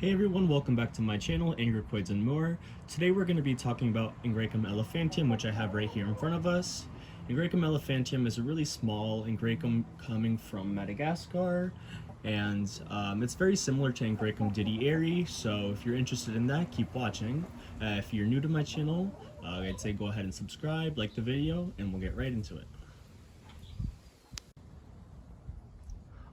Hey everyone, welcome back to my channel, Angraecum and more. Today we're going to be talking about Angraecum elephantium, which I have right here in front of us. Angraecum elephantium is a really small Angraecum coming from Madagascar, and it's very similar to Angraecum didieri, so if you're interested in that, keep watching. If you're new to my channel, I'd say go ahead and subscribe, like the video, and we'll get right into it.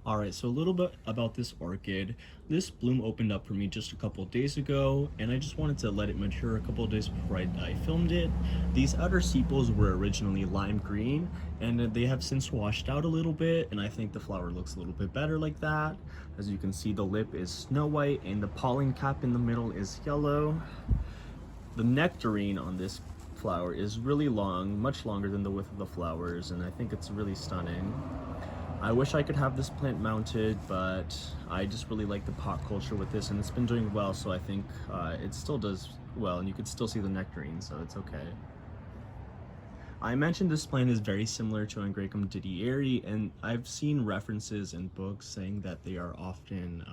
Alright, so a little bit about this orchid. This bloom opened up for me just a couple days ago, and I just wanted to let it mature a couple days before I filmed it. These outer sepals were originally lime green, and they have since washed out a little bit, and I think the flower looks a little bit better like that. As you can see, the lip is snow white, and the pollen cap in the middle is yellow. The nectarine on this flower is really long, much longer than the width of the flowers, and I think it's really stunning. I wish I could have this plant mounted, but I just really like the pot culture with this, and it's been doing well, so I think it still does well, and you can still see the nectarine, so it's okay. I mentioned this plant is very similar to Angraecum didieri, and I've seen references in books saying that they are often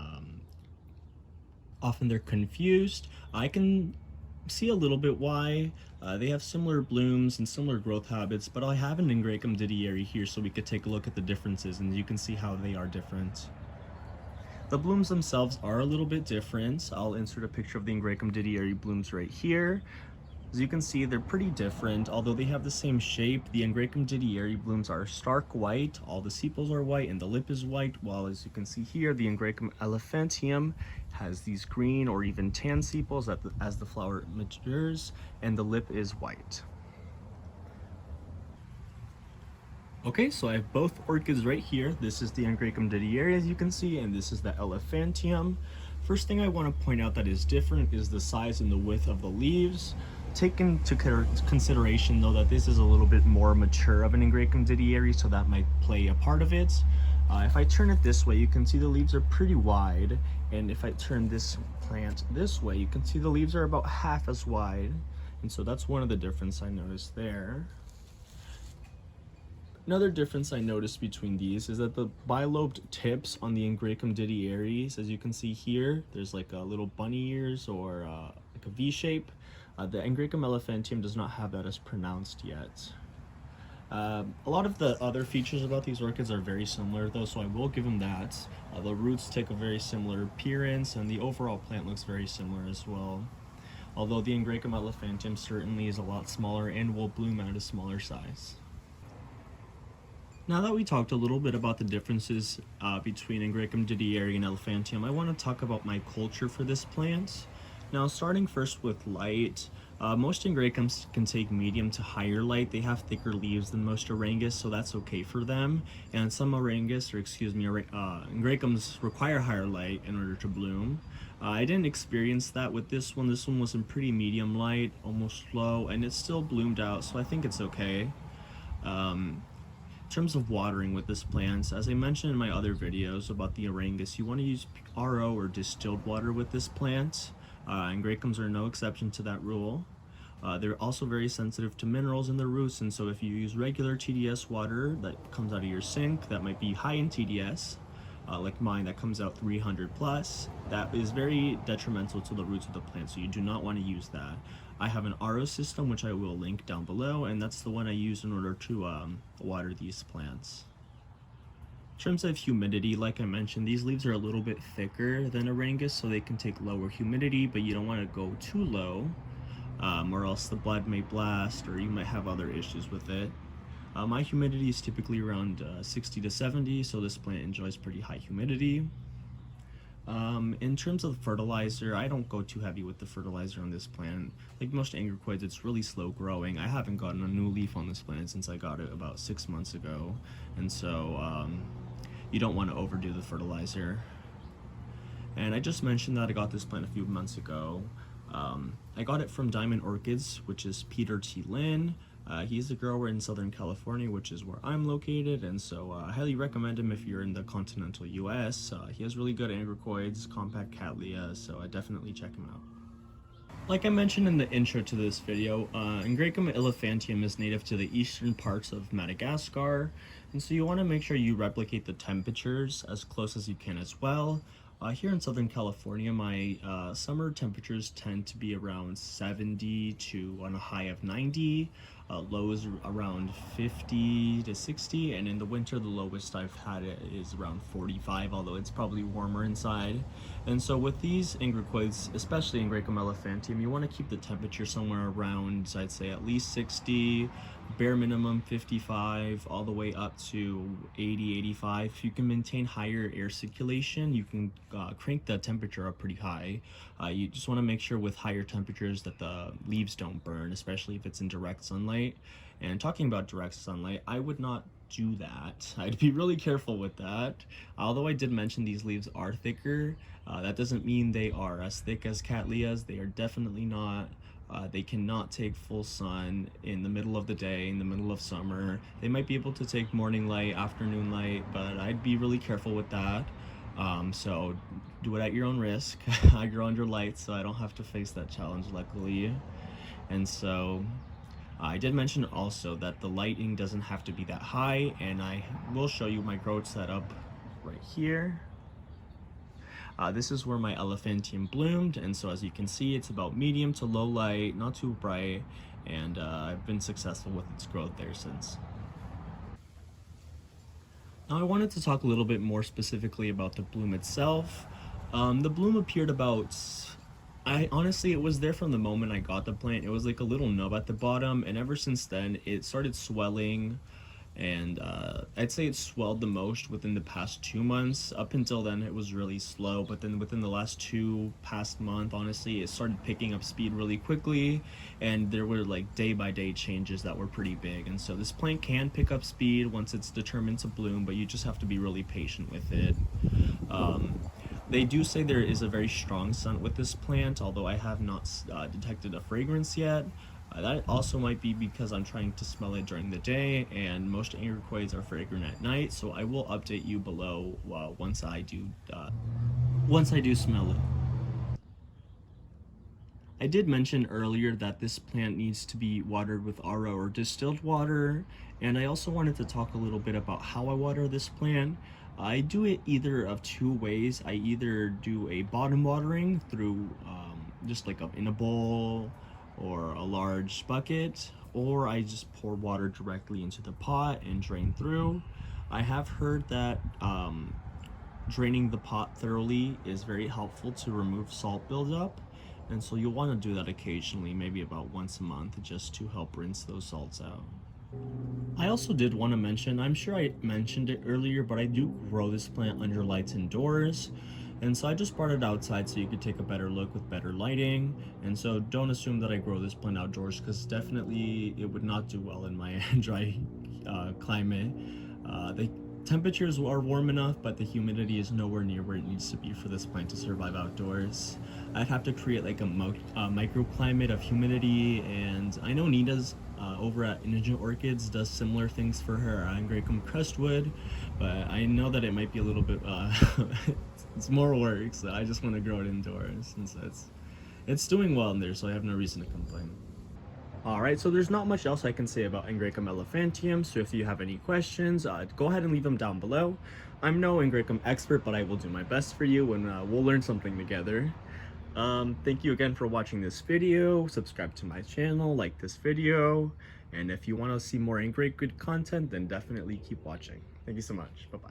they're confused. I can see a little bit why. They have similar blooms and similar growth habits, but I have an Angraecum didieri here so we could take a look at the differences, and you can see how they are different. The blooms themselves are a little bit different. I'll insert a picture of the Angraecum didieri blooms right here. As you can see, they're pretty different. Although they have the same shape, the Angraecum didieri blooms are stark white, all the sepals are white, and the lip is white, while as you can see here, the Angraecum elephantium has these green or even tan sepals as the flower matures, and the lip is white. Okay, so I have both orchids right here. This is the Angraecum didieri, as you can see, and this is the elephantium. First thing I want to point out that is different is the size and the width of the leaves. Take into consideration though that this is a little bit more mature of an Angraecum didieri, so that might play a part of it. If I turn it this way, you can see the leaves are pretty wide, and if I turn this plant this way, you can see the leaves are about half as wide, and so that's one of the differences I noticed there. Another difference I noticed between these is that the bilobed tips on the Angraecum didieris, as you can see here, there's like a little bunny ears or like a V shape. The Angraecum elephantium does not have that as pronounced yet. A lot of the other features about these orchids are very similar though, so I will give them that. The roots take a very similar appearance, and the overall plant looks very similar as well. Although the Angraecum elephantium certainly is a lot smaller and will bloom at a smaller size. Now that we talked a little bit about the differences between Angraecum didieri and elephantium, I want to talk about my culture for this plant. Now, starting first with light, most Angraecums can take medium to higher light. They have thicker leaves than most Angraecums, so that's okay for them. And some Angraecums require higher light in order to bloom. I didn't experience that with this one. This one was in pretty medium light, almost low, and it still bloomed out, so I think it's okay. In terms of watering with this plant, as I mentioned in my other videos about the Angraecus, you want to use RO or distilled water with this plant. Angraecums are no exception to that rule. They're also very sensitive to minerals in their roots, and so if you use regular TDS water that comes out of your sink that might be high in TDS, like mine that comes out 300 plus, that is very detrimental to the roots of the plant, so you do not want to use that. I have an RO system which I will link down below, and that's the one I use in order to water these plants. In terms of humidity, like I mentioned, these leaves are a little bit thicker than Angraecus, so they can take lower humidity, but you don't want to go too low, or else the bud may blast, or you might have other issues with it. My humidity is typically around 60 to 70, so this plant enjoys pretty high humidity. In terms of fertilizer, I don't go too heavy with the fertilizer on this plant. Like most Angraecoids, it's really slow growing. I haven't gotten a new leaf on this plant since I got it about 6 months ago, and so you don't want to overdo the fertilizer. And I just mentioned that I got this plant a few months ago. I got it from Diamond Orchids, which is Peter T. Lin. He's a grower in Southern California, which is where I'm located, and so I highly recommend him if you're in the continental US. He has really good Angraecoids, compact Cattleya, so I definitely check him out. Like I mentioned in the intro to this video, Angraecum elephantium is native to the eastern parts of Madagascar, and so you want to make sure you replicate the temperatures as close as you can as well. Here in Southern California, my summer temperatures tend to be around 70 to on a high of 90, lows around 50 to 60, and in the winter, the lowest I've had it is around 45, although it's probably warmer inside. And so with these Angraecoids, especially Angraecum elephantium, you want to keep the temperature somewhere around, I'd say at least 60, bare minimum 55, all the way up to 80, 85. If you can maintain higher air circulation, you can crank the temperature up pretty high. You just want to make sure with higher temperatures that the leaves don't burn, especially if it's in direct sunlight. And talking about direct sunlight, I would not do that. I'd be really careful with that. Although I did mention these leaves are thicker, that doesn't mean they are as thick as Cattleyas. They are definitely not. They cannot take full sun in the middle of the day, in the middle of summer. They might be able to take morning light, afternoon light, but I'd be really careful with that. So do it at your own risk. I grow under lights, so I don't have to face that challenge, luckily. And so I did mention also that the lighting doesn't have to be that high, and I will show you my grow setup right here. This is where my elephantium bloomed, and so as you can see, it's about medium to low light, not too bright, and I've been successful with its growth there since. Now I wanted to talk a little bit more specifically about the bloom itself. The bloom appeared about, honestly, it was there from the moment I got the plant. It was like a little nub at the bottom, and ever since then it started swelling, and I'd say it swelled the most within the past 2 months. Up until then it was really slow, but then within the last past month, honestly, it started picking up speed really quickly, and there were like day by day changes that were pretty big. And so this plant can pick up speed once it's determined to bloom, but you just have to be really patient with it. They do say there is a very strong scent with this plant, although I have not detected a fragrance yet. That also might be because I'm trying to smell it during the day, and most Angraecoids are fragrant at night, so I will update you below once I do smell it. I did mention earlier that this plant needs to be watered with RO or distilled water, and I also wanted to talk a little bit about how I water this plant. I do it either of two ways. I either do a bottom watering through just like in a bowl or a large bucket, or I just pour water directly into the pot and drain through. I have heard that draining the pot thoroughly is very helpful to remove salt buildup, and so you'll want to do that occasionally, maybe about once a month, just to help rinse those salts out. I also did want to mention, I'm sure I mentioned it earlier, but I do grow this plant under lights indoors, and so I just brought it outside so you could take a better look with better lighting. And so don't assume that I grow this plant outdoors, because definitely it would not do well in my dry climate. The temperatures are warm enough, but the humidity is nowhere near where it needs to be for this plant to survive outdoors. I'd have to create like a microclimate of humidity, and I know Nita's over at Indigent Orchids does similar things for her Angraecum crestwood, but I know that it might be a little bit it's more work, so I just want to grow it indoors, and so it's doing well in there, so I have no reason to complain. Alright, so there's not much else I can say about Angraecum elephantium, so if you have any questions, go ahead and leave them down below. I'm no Angraecum expert, but I will do my best for you, and we'll learn something together. Thank you again for watching this video. Subscribe to my channel, like this video, and if you want to see more Angraecum content, then definitely keep watching. Thank you so much. Bye-bye.